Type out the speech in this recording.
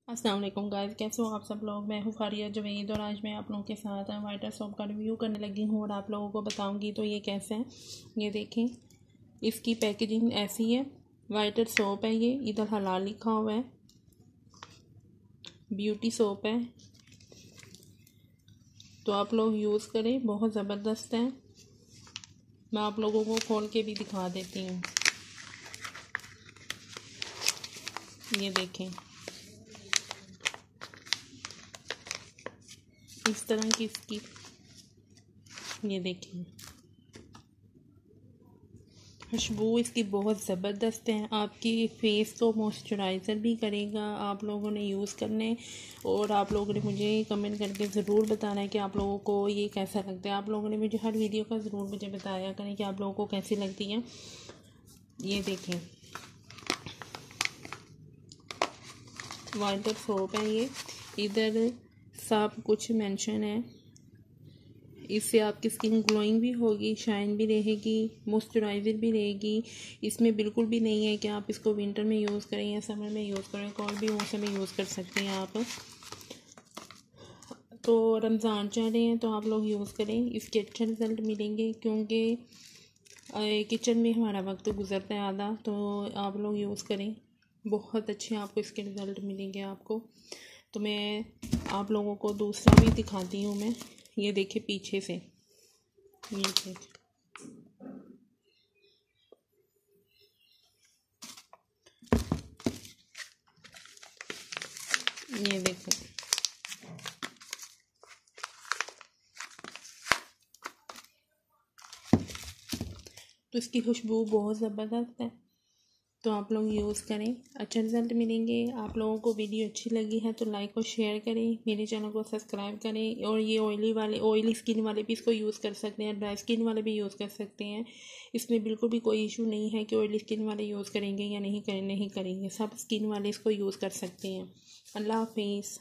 अस्सलाम वालेकुम गाइस, कैसे हो आप सब लोग। मैं हूँ फारिया जवेद और आज मैं आप लोगों के साथ वाइटर सोप का रिव्यू करने लगी हूँ और आप लोगों को बताऊँगी तो ये कैसे है। ये देखें, इसकी पैकेजिंग ऐसी है। वाइटर सोप है ये, इधर हलाल लिखा हुआ है। ब्यूटी सोप है, तो आप लोग यूज़ करें, बहुत ज़बरदस्त है। मैं आप लोगों को खोल के भी दिखा देती हूँ। ये देखें, इस तरह की इसकी, ये देखें, खुशबू इसकी बहुत ज़बरदस्त है। आपकी फेस को मॉइस्चराइज़र भी करेगा। आप लोगों ने यूज़ करने और आप लोगों ने मुझे कमेंट करके ज़रूर बताना है कि आप लोगों को ये कैसा लगता है। आप लोगों ने मुझे हर वीडियो का ज़रूर मुझे बताया करें कि आप लोगों को कैसी लगती है। ये देखें, वाइटर सोप है ये, इधर सब कुछ मेंशन है। इससे आपकी स्किन ग्लोइंग भी होगी, शाइन भी रहेगी, मॉइस्चराइज़र भी रहेगी। इसमें बिल्कुल भी नहीं है कि आप इसको विंटर में यूज़ करें या समर में यूज़ करें, कोई भी मौसम में यूज़ कर सकते हैं आप। तो रमज़ान चल रहे हैं तो आप लोग यूज़ करें, इसके अच्छे रिज़ल्ट मिलेंगे क्योंकि किचन में हमारा वक्त गुजरता है आधा। तो आप लोग यूज़ करें, बहुत अच्छे आपको इसके रिज़ल्ट मिलेंगे आपको। तो मैं आप लोगों को दूसरा भी दिखाती हूँ। मैं ये देखिए पीछे से, ये देखो, तो इसकी खुशबू बहुत ज़बरदस्त है। तो आप लोग यूज़ करें, अच्छा रिज़ल्ट मिलेंगे। आप लोगों को वीडियो अच्छी लगी है तो लाइक और शेयर करें, मेरे चैनल को सब्सक्राइब करें। और ये ऑयली स्किन वाले भी इसको यूज़ कर सकते हैं, ड्राई स्किन वाले भी यूज़ कर सकते हैं। इसमें बिल्कुल भी कोई इशू नहीं है कि ऑयली स्किन वाले यूज़ करेंगे या नहीं करेंगे। सब स्किन वाले इसको यूज़ कर सकते हैं। अल्लाह हाफिज़।